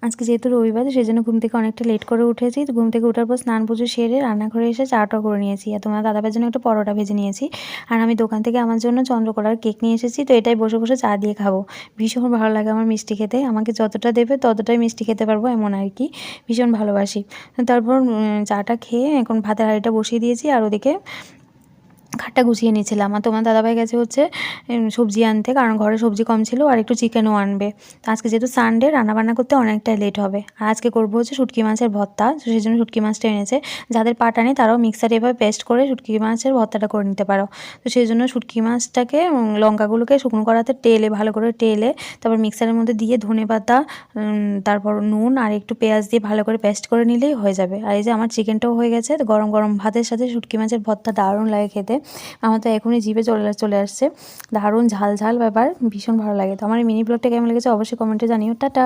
আজকে যেহেতু রবিবার সেজন্য ঘুম থেকে অনেকটা লেট করে উঠেছি। তো ঘুম থেকে ওঠার পর স্নান পুজো সেরে রান্নাঘরে এসে চাটাও করে নিয়েছি। আর তোমার দাদাভাইয়ের জন্য একটা পরোটা ভেজে নিয়েছি। আর আমি দোকান থেকে আমার জন্য চন্দ্রকলার কেক নিয়ে এসেছি। তো এটাই বসে, বসে চা দিয়ে খাবো। ভীষণ ভালো লাগে আমার মিষ্টি খেতে। আমাকে যতটা দেবে ততটাই মিষ্টি খেতে পারবো এমন আরকি। ভীষণ ভালোবাসি। তারপর চাটা খেয়ে এখন ভাতের হাঁড়িটা বসিয়ে দিয়েছি আর ওদিকে খাটটা গুছিয়ে নিয়েছিলাম। আর তোমার দাদাভাই গেছে হচ্ছে সবজি আনতে, কারণ ঘরে সবজি কম ছিল আর একটু চিকেনও আনবে। তো আজকে যেহেতু সানডে রান্নাবান্না করতে অনেকটাই লেট হবে। আর আজকে করবো হচ্ছে শুটকি মাছের ভর্তা। তো সেজন্য শুটকি মাছটা এনেছে। যাদের পাটা নেই তারাও মিক্সারে এভাবে পেস্ট করে শুটকি মাছের ভর্তাটা করে নিতে পারো। তো সেজন্য শুটকি মাছটাকে লঙ্কাগুলোকে শুকনো কড়াতে টেলে ভালো করে টেলে তারপর মিক্সারের মধ্যে দিয়ে ধনেপাতা, তারপর নুন আর একটু পেঁয়াজ দিয়ে ভালো করে পেস্ট করে নিলেই হয়ে যাবে। আর এই যে আমার চিকেনটাও হয়ে গেছে। তো গরম গরম ভাতের সাথে শুটকি মাছের ভর্তা দারুণ লাগে খেতে। আমার তো এখনই জিভে চলে আসছে। দারুণ ঝাল ঝাল ব্যাপার, ভীষণ ভালো লাগে। তো আমার এই মিনি ব্লগটা কেমন লেগেছে অবশ্যই কমেন্টে জানিও। টাটা।